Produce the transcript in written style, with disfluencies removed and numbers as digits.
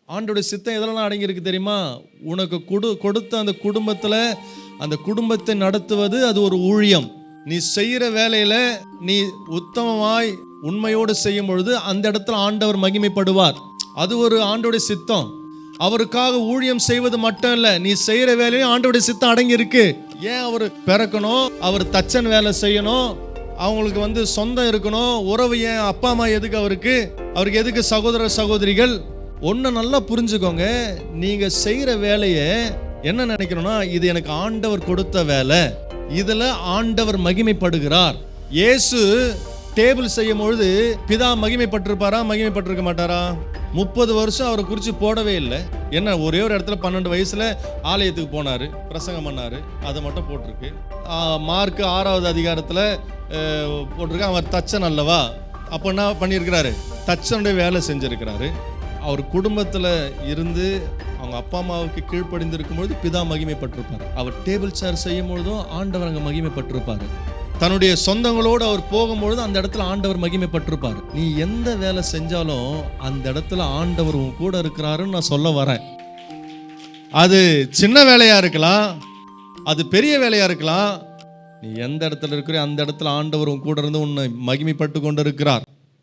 ஆண்டோடைய சித்தம் எதெல்லாம் அடங்கியிருக்கு தெரியுமா? உனக்கு கொடுத்த அந்த குடும்பத்தில் அந்த குடும்பத்தை நடத்துவது அது ஒரு ஊழியம். நீ செய்கிற வேலையில் நீ உத்தமமாய் உண்மையோடு செய்யும் பொழுது அந்த இடத்துல ஆண்டவர் மகிமைப்படுவார். அது ஒரு ஆண்டோடைய சித்தம். அவருக்காக ஊழியம் செய்வது மட்டும் இல்லை, நீ செய்கிற வேலையும் ஆண்டோடைய சித்தம் அடங்கி இருக்கு. ஏன் அவர் பிறக்கணும், அவர் தச்சன் வேலை செய்யணும், அவங்களுக்கு சொந்தம் இருக்கணும், உறவு ஏன், அப்பா அம்மா எதுக்கு அவருக்கு எதுக்கு சகோதர சகோதரிகள்? ஒன்று நல்லா புரிஞ்சுக்கோங்க, நீங்கள் செய்கிற வேலையை என்ன நினைக்கணும்னா, இது எனக்கு ஆண்டவர் கொடுத்த வேலை, இதில் ஆண்டவர் மகிமைப்படுகிறார். இயேசு டேபிள் செய்யும் பொழுது பிதா மகிமைப்பட்டிருப்பாரா, மகிமைப்பட்டிருக்க மாட்டாரா? 30 வருஷம் அவரை குறித்து போடவே இல்லை. என்ன, ஒரே ஒரு இடத்துல 12 வயசுல ஆலயத்துக்கு போனார், பிரசங்கம் பண்ணார், அதை மட்டும் போட்டிருக்கு. மார்க் 6வது அதிகாரத்தில் போட்டிருக்கு, அவர் தச்சன் அல்லவா. அப்போ என்ன பண்ணியிருக்கிறாரு? தச்சனுடைய வேலை செஞ்சிருக்கிறாரு. அவர் குடும்பத்தில் இருந்து அவங்க அப்பா அம்மாவுக்கு கீழ்ப்படிந்திருக்கும் பொழுது பிதா மகிமைப்பட்டிருப்பார். அவர் டேபிள் சேர் செய்யும் பொழுதும் ஆண்டவர் அங்கே மகிமைப்பட்டிருப்பார். தன்னுடைய சொந்தங்களோடு அவர் போகும்பொழுது அந்த இடத்துல ஆண்டவர் மகிமைப்பட்டிருப்பார். நீ எந்த வேலை செஞ்சாலும் அந்த இடத்துல ஆண்டவர் உன் கூட இருக்கிறாருன்னு நான் சொல்ல வரேன். அது சின்ன வேலையா இருக்கலாம், அது பெரிய வேலையா இருக்கலாம். நீ எந்த இடத்துல இருக்கிற அந்த இடத்துல ஆண்டவர் உன் கூட இருந்து உன்னை மகிமைப்பட்டு கொண்டு இருக்கிறார்.